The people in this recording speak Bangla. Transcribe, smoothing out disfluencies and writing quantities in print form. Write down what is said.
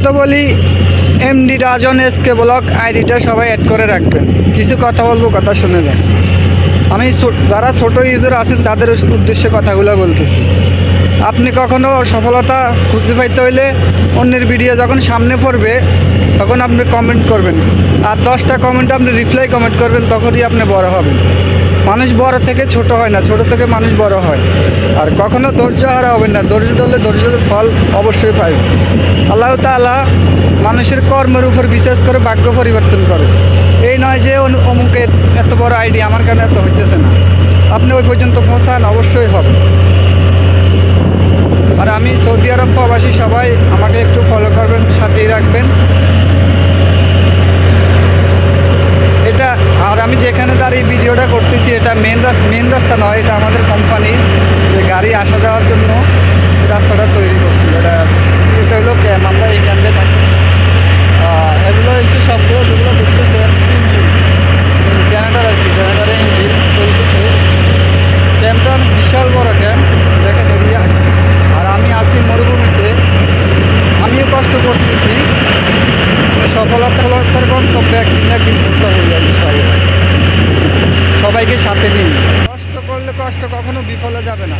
প্রথমত বলি, এমডি রাজন এসকে ব্লগ আইডিটা সবাই অ্যাড করে রাখবেন। কিছু কথা বলবো, কথা শুনে যান। আমি যারা ছোট ইউজার আছেন তাদের উদ্দেশ্যে কথাগুলো বলতেছি। আপনি কখনো সফলতা খুঁজে পাইতে হইলে অন্যের ভিডিও যখন সামনে পড়বে তখন আপনি কমেন্ট করবেন, আর 10টা কমেন্ট আপনি রিপ্লাই কমেন্ট করবেন, তখনই আপনি বড় হবেন। মানুষ বড় থেকে ছোট হয় না, ছোট থেকে মানুষ বড় হয়। আর কখনো ধৈর্য হারা হবেন না, ধৈর্য ধরলে ধৈর্যের ফল অবশ্যই পাইবেন। আল্লাহ তাআলা মানুষের কর্মের উপর বিশ্বাস করে ভাগ্য পরিবর্তন করে। এই নয় যে অমুকে এত বড় আইডি, আমার কাছে এত হইতেছে না। আপনি ওই পর্যন্ত পৌঁছান, অবশ্যই হবে। আর আমি সৌদি আরব প্রবাসী, সবাই আমাকে একটু ফলো করবেন, সাথেই রাখবেন এটা। আর আমি যেখানে দাঁড়িয়ে ভিডিওটা করতেছি এটা মেন রাস্তা নয়, এটা আমাদের কোম্পানি যে গাড়ি আসা যাওয়ার জন্য রাস্তাটা তৈরি করছি। এটা হলো ক্যাম্প, আমরা এই ক্যাম্পে থাকি। এগুলো হচ্ছে সবগুলো যেগুলো দেখতেছে জেনারেটার আর কি, জেনারেটারের ইঞ্জিন চলতেছে। ক্যাম্পটা বিশাল বড় ক্যাম্প, দেখেন এরিয়া। আর আমি আছি মরুভূমিতে, আমিও কষ্ট করতেছি। সফলতার গন্তব্যে একদিন না একদিন পৌঁছাবো ইনশাআল্লাহ। সবাইকে সাথে নিন। কষ্ট করলে কষ্ট কখনো বিফলে যাবে না।